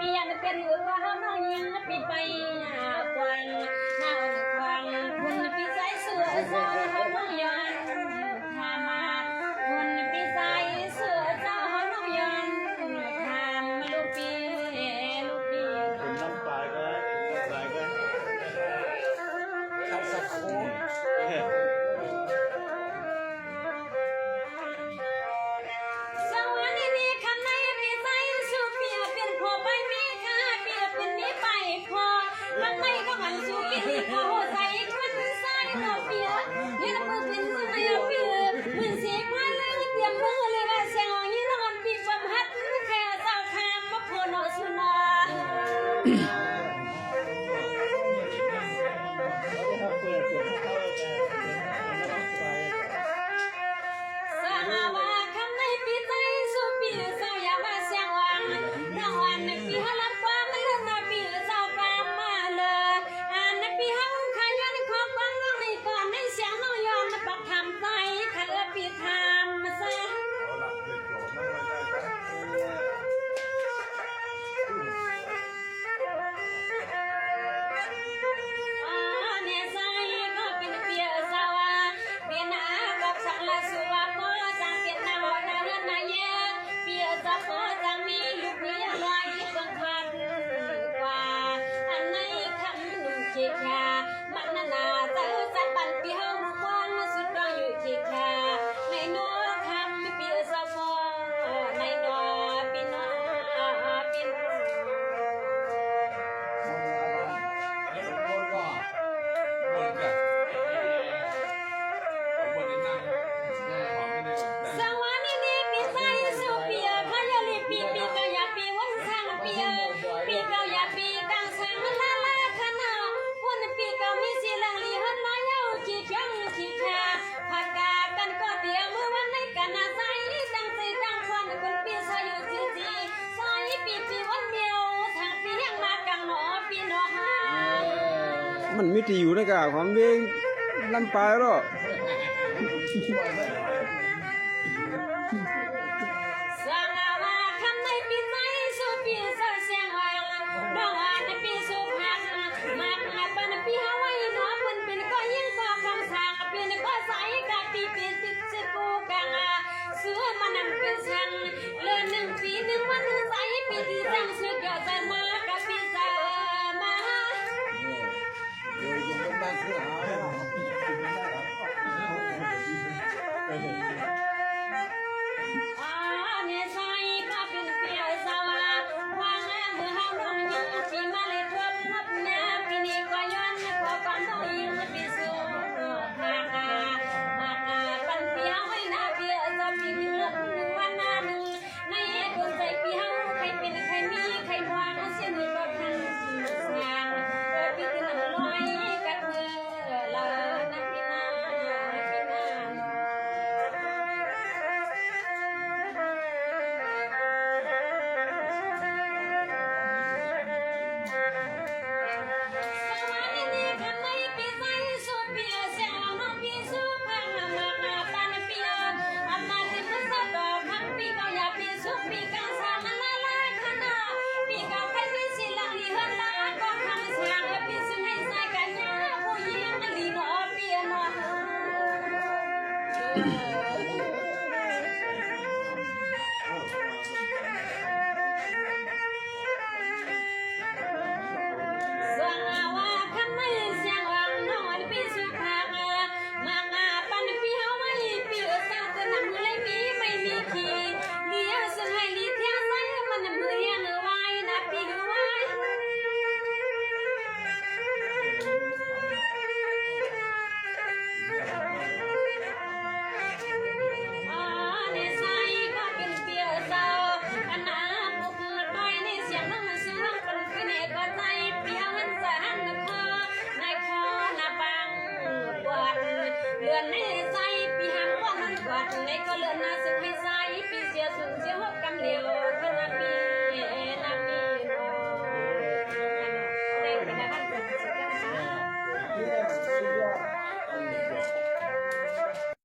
ปียนเป็นหรือว่าเฮาน้องยังปีไปกวางเฮาควังคุณปีใจเสือเจ้าเฮาน้องยันทามาคุณปีใจเสือเจ้าเฮาน้องยันทามลูกปีลูกปี เป็นน้ำปลายก็ปลายก็สักโค้งสวัสดีคำในปีใจสุเปียเป็นพอไปมีค่าเปียเป็นนี้ไปพอคำในก็หันสุเปียเขาใจคนใส่เราเปียยืนมือเป็นมือเปียมือเสียมาเลยเตรียมมือเลยว่าเสียงยืนนอนปีบำฮัดแค่เจ้าคำมาพอหนอสุนา สหาวาคำในปีใจสุปีเศร้าอย่ามาเสียงวังน้องวันในปีฮาลับความมันเลื่อนมาปีเศร้ากามมาเลยในปีฮังขยันขอฟังน้องในก่อนในเสียงน้องยอมปักทำใจขัดปีทำมาซะเนี่ยใจก็เป็นเปียสาวาเปียนากับสังละสุวาโมจังเปียนาวันนาเรือนนาเยเปียจะโมจังมีลูกนี้ลอยบังคับกว่าอันในคำหนุ่มเชียมันนาเจอจันปันเปียหมู่บ้านสุดรออยู่เชียในโน้คำเปียสาวาในโน้ปีนาปีนา สวรรค์นี่ปีใจสุเปียพยาลีปีปีเกาอยาปีวันสังเปียปีเกาอยาปีกังสังลาลาขนาวันปีเกามีสีลังลีหันน้อยเอาขี้เขียงขี้ขาผักกากันก็เดียวเมื่อวันในกันนาใจจังใจจังควันคนปีสายุจีจีสายปีปีวันเดียวทางปียังมากังหนอปีหนอหา มันไม่ตีอยู่นะกะความเองลำปลายหรอ สางาวาคำในปีใจสุปีเสเสียงวังดองอันปีสุพังมากมาปันปีฮาวายน้อมันเป็นก็ยิ่งก็คำสั่งเป็นก็ใส่กะปีเป็นติดสิกูกังเสือมันนำเป็นสังเลื่อนหนึ่งปีหนึ่งวันใส่ปีที่จังสุดยอดใจมากะปีใจมา เนี่ยใส่ก็เป็นเปียสาวาวางมือเฮาน้องยังปีมาเลยทั่วพับแม่ปีนี้ก็ย้อนขอก่อนน้องยังปีสูงมากปันเปียไว้หน้าเปียจะปีหนึ่งวันหน้าหนึ่งในดวงใจปีเฮาใครเป็นใครมีใครวางเสียงก็ทันงานปีที่หนึ่งลอยกับเธอละนับปีหน้าปีหน้า สวัสดีคำในปีใจสุเปียเสียงน้องปีสุพังมาปันเปียอามาติมุสตอคำปีเกาอย่าปีสุปีกังสางลาลาขนาปีเกาใครปีสิลังลีหันลาก็คำสางปีสุให้ใส่กันยาผู้หญิงลีนอเปียนอ สาวาคำไม่เสียงวังนอนปีสุภามาปันปีเฮาไม่ปีสาวจะนำเลยปีไม่มีขี้เลี้ยวสุดให้ลีเทียใส่มันมือยังไว้นะปีกไว้เนี่ยใส่ก็เป็นเปียสาวอันน้ำบุกไปในเสียงน้องมันสูงคนคือเนี่ยก็ใจเปียมันสั่นคอนายคอนาบังกวาดเลือนในใจปีหันว่ามันกวาดในก็เลือนนาสึกให้ใจปีเสียสูงเสียหกกำเหลียวขนาดปี